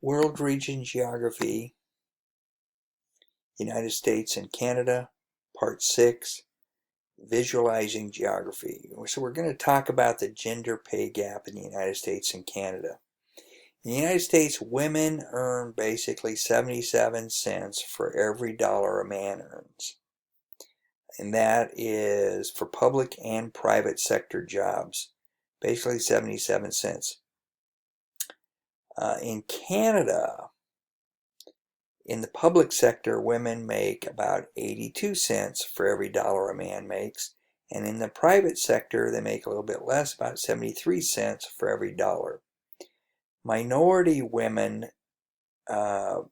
World Region Geography, United States and Canada, Part 6, Visualizing Geography. So we're going to talk about the gender pay gap in the United States and Canada. In the United States, women earn basically 77 cents for every dollar a man earns. And that is for public and private sector jobs, basically 77 cents. In Canada, in the public sector, women make about 82 cents for every dollar a man makes. And in the private sector, they make a little bit less, about 73 cents for every dollar. Minority women in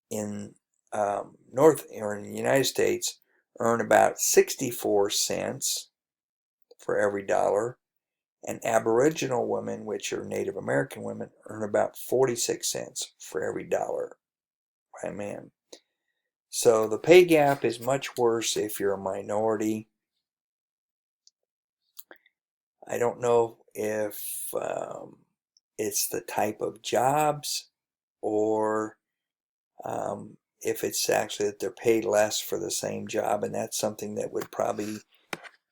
in the United States earn about 64 cents for every dollar. And Aboriginal women, which are Native American women, earn about 46 cents for every dollar by a man. So the pay gap is much worse if you're a minority. I don't know if it's the type of jobs or if it's actually that they're paid less for the same job, and that's something that would probably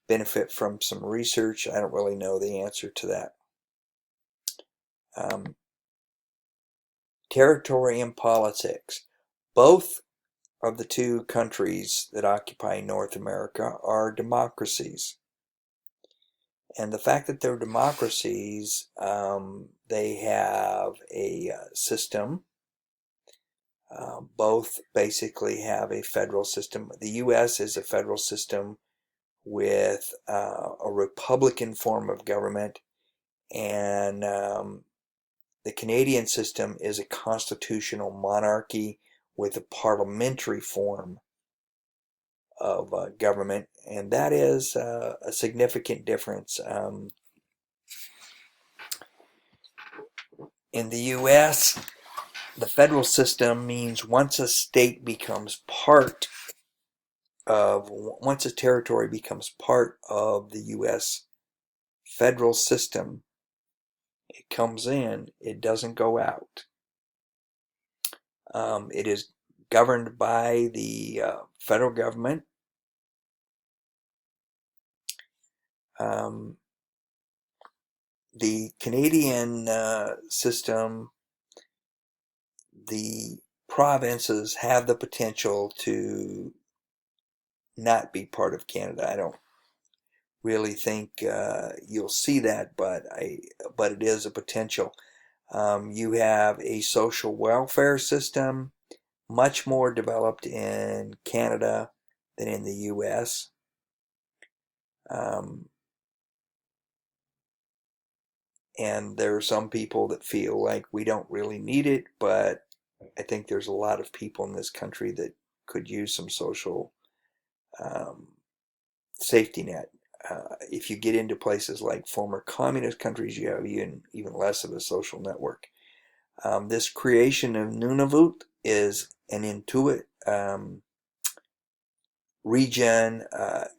benefit from some research. I don't really know the answer to that. Territory and politics. Both of the two countries that occupy North America are democracies. And the fact that they're democracies, they have a system. Both basically have a federal system. The U.S. is a federal system with a Republican form of government, and the Canadian system is a constitutional monarchy with a parliamentary form of government, and that is a significant difference. In the U.S., the federal system means once a territory becomes part of the U.S. federal system, it comes in, it doesn't go out. It is governed by the federal government. The Canadian system, the provinces have the potential to not be part of Canada. I don't really think you'll see that, but it is a potential. You have a social welfare system, much more developed in Canada than in the U.S. And there are some people that feel like we don't really need it, but I think there's a lot of people in this country that could use some social safety net. If you get into places like former communist countries, you have even less of a social network. This creation of Nunavut is an Inuit region,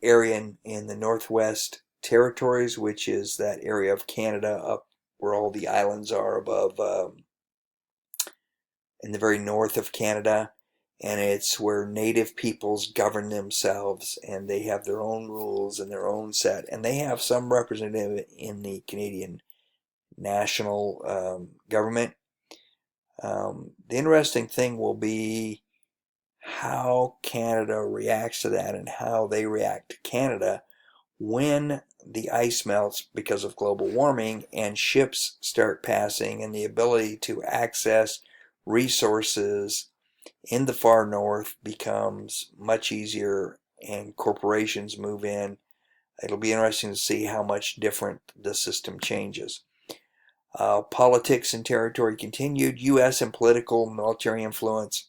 area in the Northwest Territories, which is that area of Canada up where all the islands are above, in the very north of Canada. And it's where native peoples govern themselves, and they have their own rules and their own set, and they have some representative in the Canadian national government. The interesting thing will be how Canada reacts to that and how they react to Canada when the ice melts because of global warming and ships start passing, and the ability to access resources in the far north becomes much easier and corporations move in. It'll be interesting to see how much different the system changes. Politics and territory continued. U.S. and political military influence.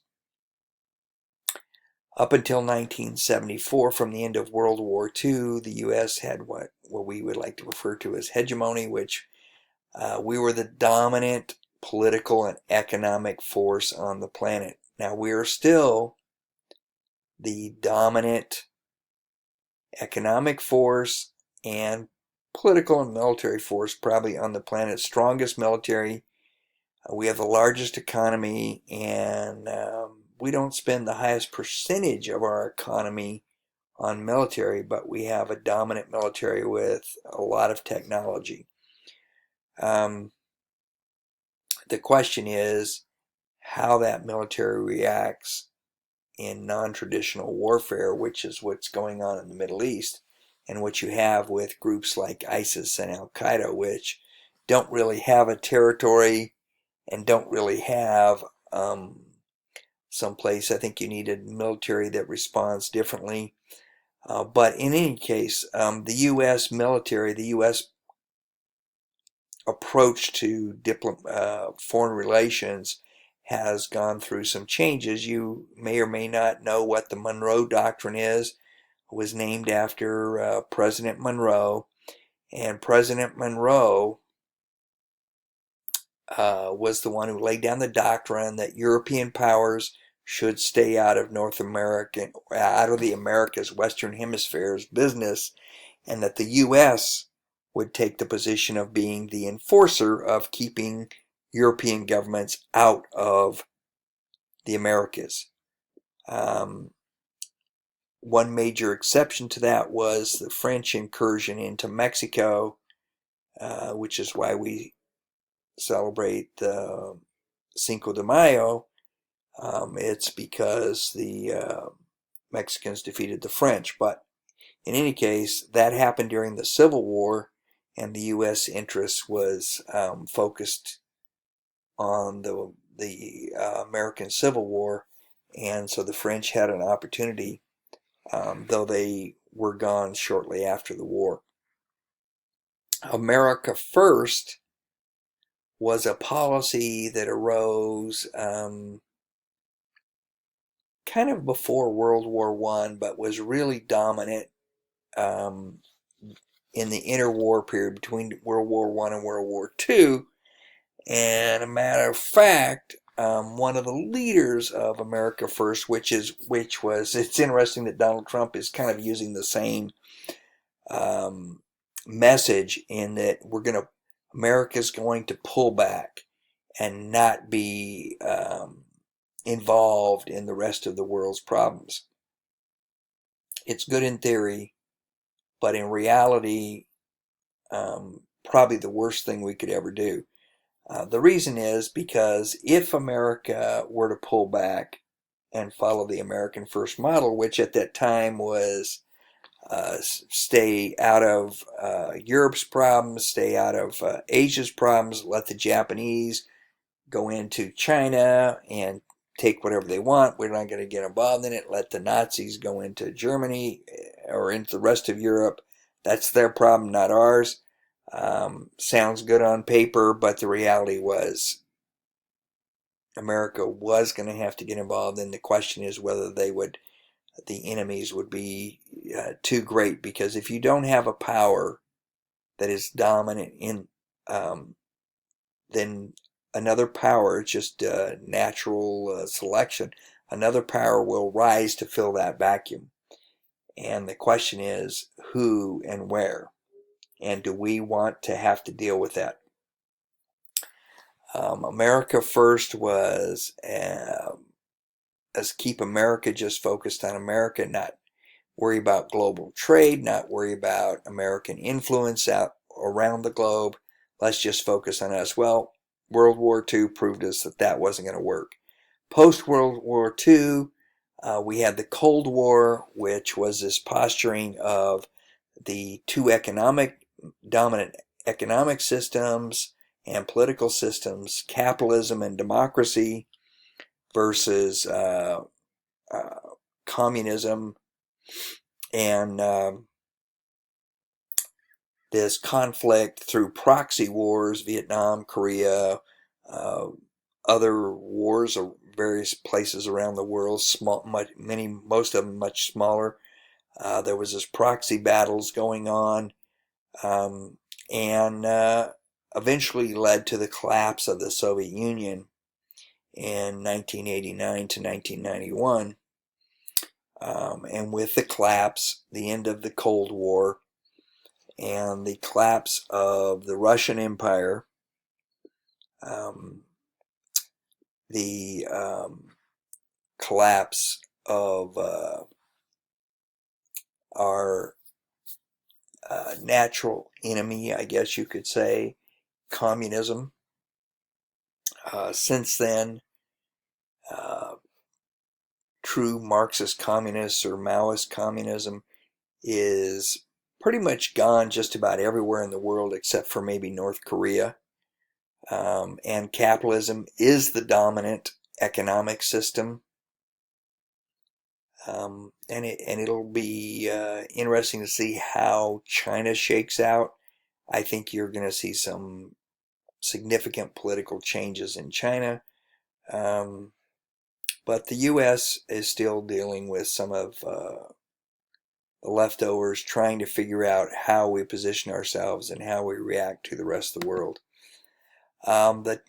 Up until 1974, from the end of World War II, the U.S. had what we would like to refer to as hegemony, which we were the dominant political and economic force on the planet. Now, we are still the dominant economic force and political and military force probably on the planet. Strongest military We have the largest economy, and we don't spend the highest percentage of our economy on military, but we have a dominant military with a lot of technology. Um, the question is how that military reacts in non-traditional warfare, which is what's going on in the Middle East, and what you have with groups like ISIS and Al-Qaeda, which don't really have a territory and don't really have someplace. I think you need a military that responds differently. But in any case, the U.S. military, the U.S. approach to foreign relations has gone through some changes. You may or may not know what the Monroe Doctrine is. It was named after President Monroe, and President Monroe was the one who laid down the doctrine that European powers should stay out of out of the Americas, Western Hemisphere's business, and that the U.S. would take the position of being the enforcer of keeping European governments out of the Americas. One major exception to that was the French incursion into Mexico, which is why we celebrate Cinco de Mayo. It's because the Mexicans defeated the French. But in any case, that happened during the Civil War, and the U.S. interest was focused on the American Civil War, and so the French had an opportunity, though they were gone shortly after the war. America First was a policy that arose kind of before World War I, but was really dominant in the interwar period between World War I and World War II. And a matter of fact, one of the leaders of America First, it's interesting that Donald Trump is kind of using the same message, in that America's going to pull back and not be involved in the rest of the world's problems. It's good in theory, but in reality, probably the worst thing we could ever do. The reason is because if America were to pull back and follow the American First model, which at that time was stay out of Europe's problems, stay out of Asia's problems, let the Japanese go into China and take whatever they want. We're not going to get involved in it. Let the Nazis go into Germany or into the rest of Europe. That's their problem, not ours. Sounds good on paper, but the reality was America was going to have to get involved, and the question is whether the enemies would be too great, because if you don't have a power that is dominant then another power, just natural selection, another power will rise to fill that vacuum. And the question is who and where, and do we want to have to deal with that? America First was keep America just focused on America, not worry about global trade, not worry about American influence out around the globe. Let's just focus on us. Well, World War II proved us that that wasn't going to work. Post-World War II, we had the Cold War, which was this posturing of the two dominant economic systems and political systems, capitalism and democracy, versus communism, and this conflict through proxy wars, Vietnam, Korea, other wars of various places around the world, most of them much smaller. There was this proxy battles going on, and eventually led to the collapse of the Soviet Union in 1989 to 1991. And with the collapse, the end of the Cold War, and the collapse of the Russian Empire, the collapse of our natural enemy, I guess you could say, communism. Since then, uh, true Marxist communists or Maoist communism is pretty much gone just about everywhere in the world except for maybe North Korea. And capitalism is the dominant economic system. And it'll be interesting to see how China shakes out. I think you're going to see some significant political changes in China. But the U.S. is still dealing with some of the leftovers, trying to figure out how we position ourselves and how we react to the rest of the world. The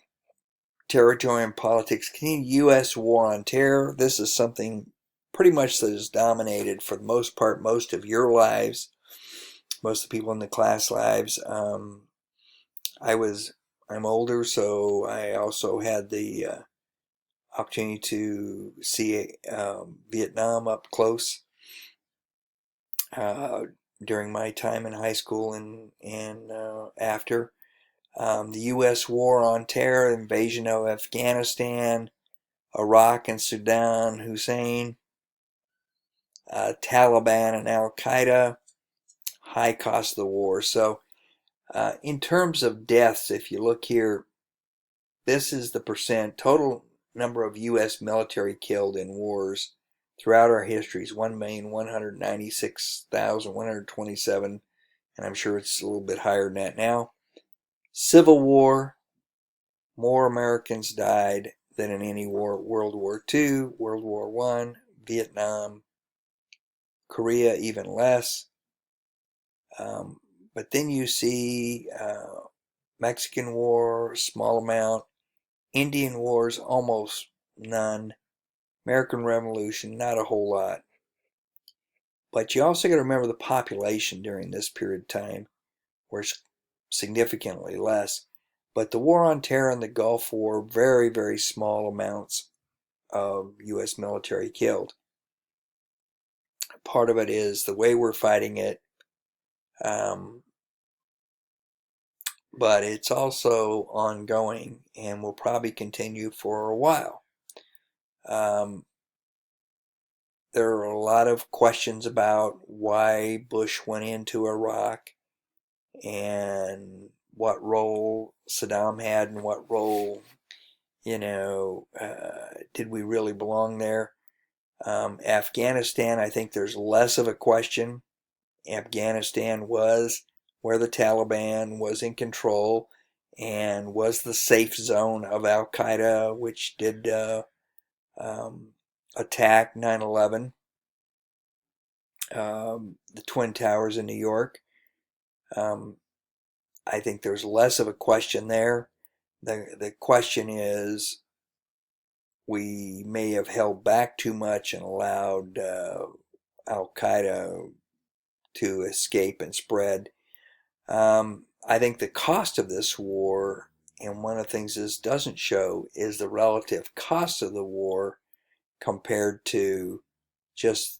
territory and politics, U.S. war on terror. This is something pretty much that has dominated, for the most part, most of your lives, most of the people in the class lives. I'm older, so I also had the opportunity to see Vietnam up close during my time in high school and after. The U.S. war on terror, invasion of Afghanistan, Iraq and Sudan, Hussein, Taliban and Al-Qaeda, high cost of the war. So in terms of deaths, if you look here, this is the total number of U.S. military killed in wars throughout our histories, 1,196,127, and I'm sure it's a little bit higher than that now. Civil War, more Americans died than in any war. World War II, World War I, Vietnam, Korea, even less. But then you see Mexican War, small amount, Indian Wars, almost none, American Revolution, not a whole lot. But you also got to remember the population during this period of time was significantly less. But the war on terror and the Gulf War, very, very small amounts of U.S. military killed. Part of it is the way we're fighting it, but it's also ongoing and will probably continue for a while. There are a lot of questions about why Bush went into Iraq and what role Saddam had and what role, did we really belong there? Afghanistan, I think there's less of a question. Afghanistan was where the Taliban was in control and was the safe zone of Al-Qaeda, which did attack 9/11, the Twin Towers in New York. I think there's less of a question there. The question is, we may have held back too much and allowed Al-Qaeda to escape and spread. I think the cost of this war, and one of the things this doesn't show, is the relative cost of the war compared to just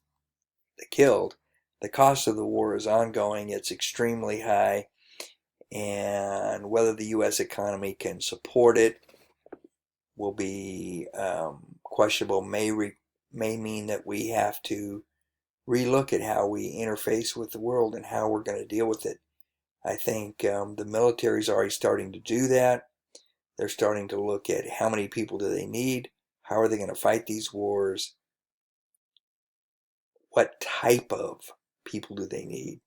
the killed. The cost of the war is ongoing. It's extremely high. And whether the U.S. economy can support it will be questionable. May mean that we have to relook at how we interface with the world and how we're going to deal with it. I think the military is already starting to do that. They're starting to look at how many people do they need, how are they going to fight these wars, what type of people do they need,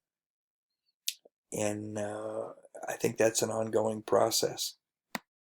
and I think that's an ongoing process.